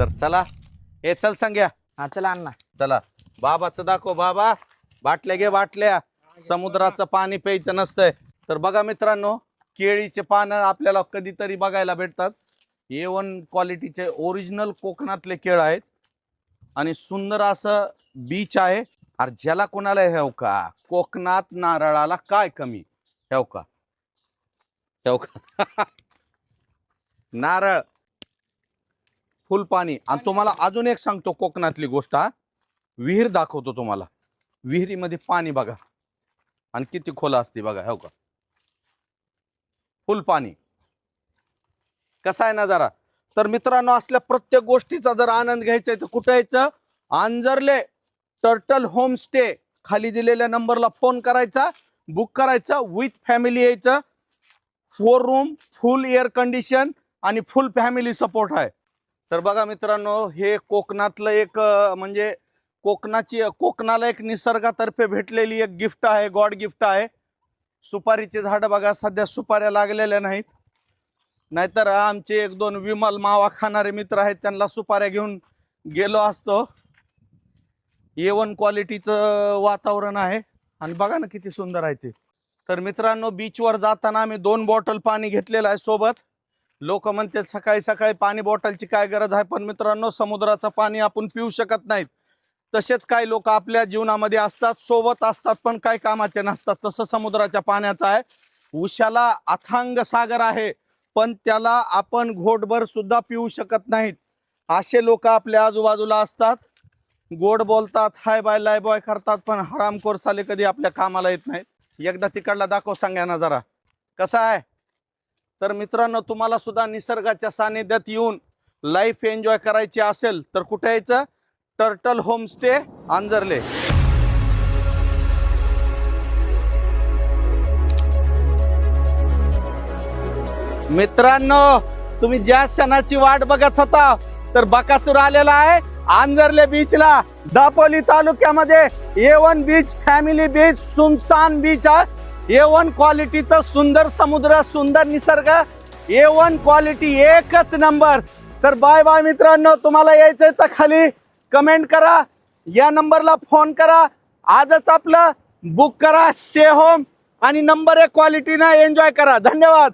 तर चला हे चल सांग्या हा चला अण्णा. चला बाबाचं दाखव बाबा. बाटल्या घे बाटल्या. समुद्राचं पाणी प्यायचं नसतंय. तर बघा मित्रांनो केळीचे पानं आपल्याला कधीतरी बघायला भेटतात. A1 क्वालिटीचे ओरिजिनल कोकणातले केळ आहेत आणि सुंदर असं बीच आहे. अरे ज्याला कोणाला हेव का कोकणात नारळाला काय कमी हेव का नारळ फुल पाणी. आणि तुम्हाला अजून एक सांगतो कोकणातली गोष्ट. विहीर दाखवतो तुम्हाला. विहिरीमध्ये पाणी बघा आणि किती खोल असते बघा हो का. फुल पाणी कसा आहे नजारा. तर मित्रांनो असल्या प्रत्येक गोष्टीचा जर आनंद घ्यायचा आहे तर कुठे यायचं. आंजर्ले टर्टल होमस्टे खाली दिलेल्या नंबरला फोन करायचा बुक करायचा विथ फॅमिली यायचं. 4 रूम फुल एअर कंडिशन आणि फुल फॅमिली सपोर्ट आहे. तर बघा मित्रांनो हे कोकणातलं एक म्हणजे कोकणाला एक निसर्गातर्फे भेटलेली एक गिफ्ट आहे. गॉड गिफ्ट आहे. सुपारीचे झाड बघा सध्या सुपाऱ्या लागलेल्या नाहीत. नाहीतर आमचे 1-2 विमल मावा खाणारे मित्र आहेत त्यांना सुपाऱ्या घेऊन गेलो असतो. A1 क्वालिटीचं वातावरण आहे आणि बघा ना किती सुंदर आहे ते. तर मित्रांनो बीचवर जाताना आम्ही 2 बॉटल पाणी घेतलेलं आहे सोबत. लोक म्हणतात सकाळी सकाळी पाणी बॉटलची काय गरज आहे. पण मित्रांनो समुद्राचं पाणी आपण पिऊ शकत नाहीत. तसेच काही लोक आपल्या जीवनामध्ये असतात सोबत असतात पण काही कामाचे नसतात. तसं समुद्राच्या पाण्याचं आहे. उशाला अथांग सागर आहे पण त्याला आपण घोटभर सुद्धा पिऊ शकत नाहीत. असे लोक आपल्या आजूबाजूला असतात. गोड बोलतात हाय बाय लाय बॉय करतात पण हरामखोर साले कधी आपल्या कामाला येत नाहीत. एकदा तिकडला दाखव सांगा जरा कसा आहे. तर मित्रांनो तुम्हाला सुद्धा निसर्गाच्या सानिध्यात येऊन लाईफ एन्जॉय करायची असेल तर कुठे यायचं. Turtle homestay Anjarle. मित्रांनो तुम्ही ज्या क्षणाची वाट बघत होता तर बकासूर आलेला आहे आंजर्ले बीचला. दापोली तालुक्यामध्ये A1 बीच फॅमिली बीच सुनसान बीच आहे. A1 क्वालिटीचं सुंदर समुद्र सुंदर निसर्ग A1 क्वालिटी एकच नंबर. तर बाय बाय मित्रांनो. तुम्हाला यायचंय तर खाली कमेंट करा या नंबरला फोन करा. आजच आपलं बुक करा स्टे होम आणि नंबर 1 क्वालिटीनं एन्जॉय करा. धन्यवाद.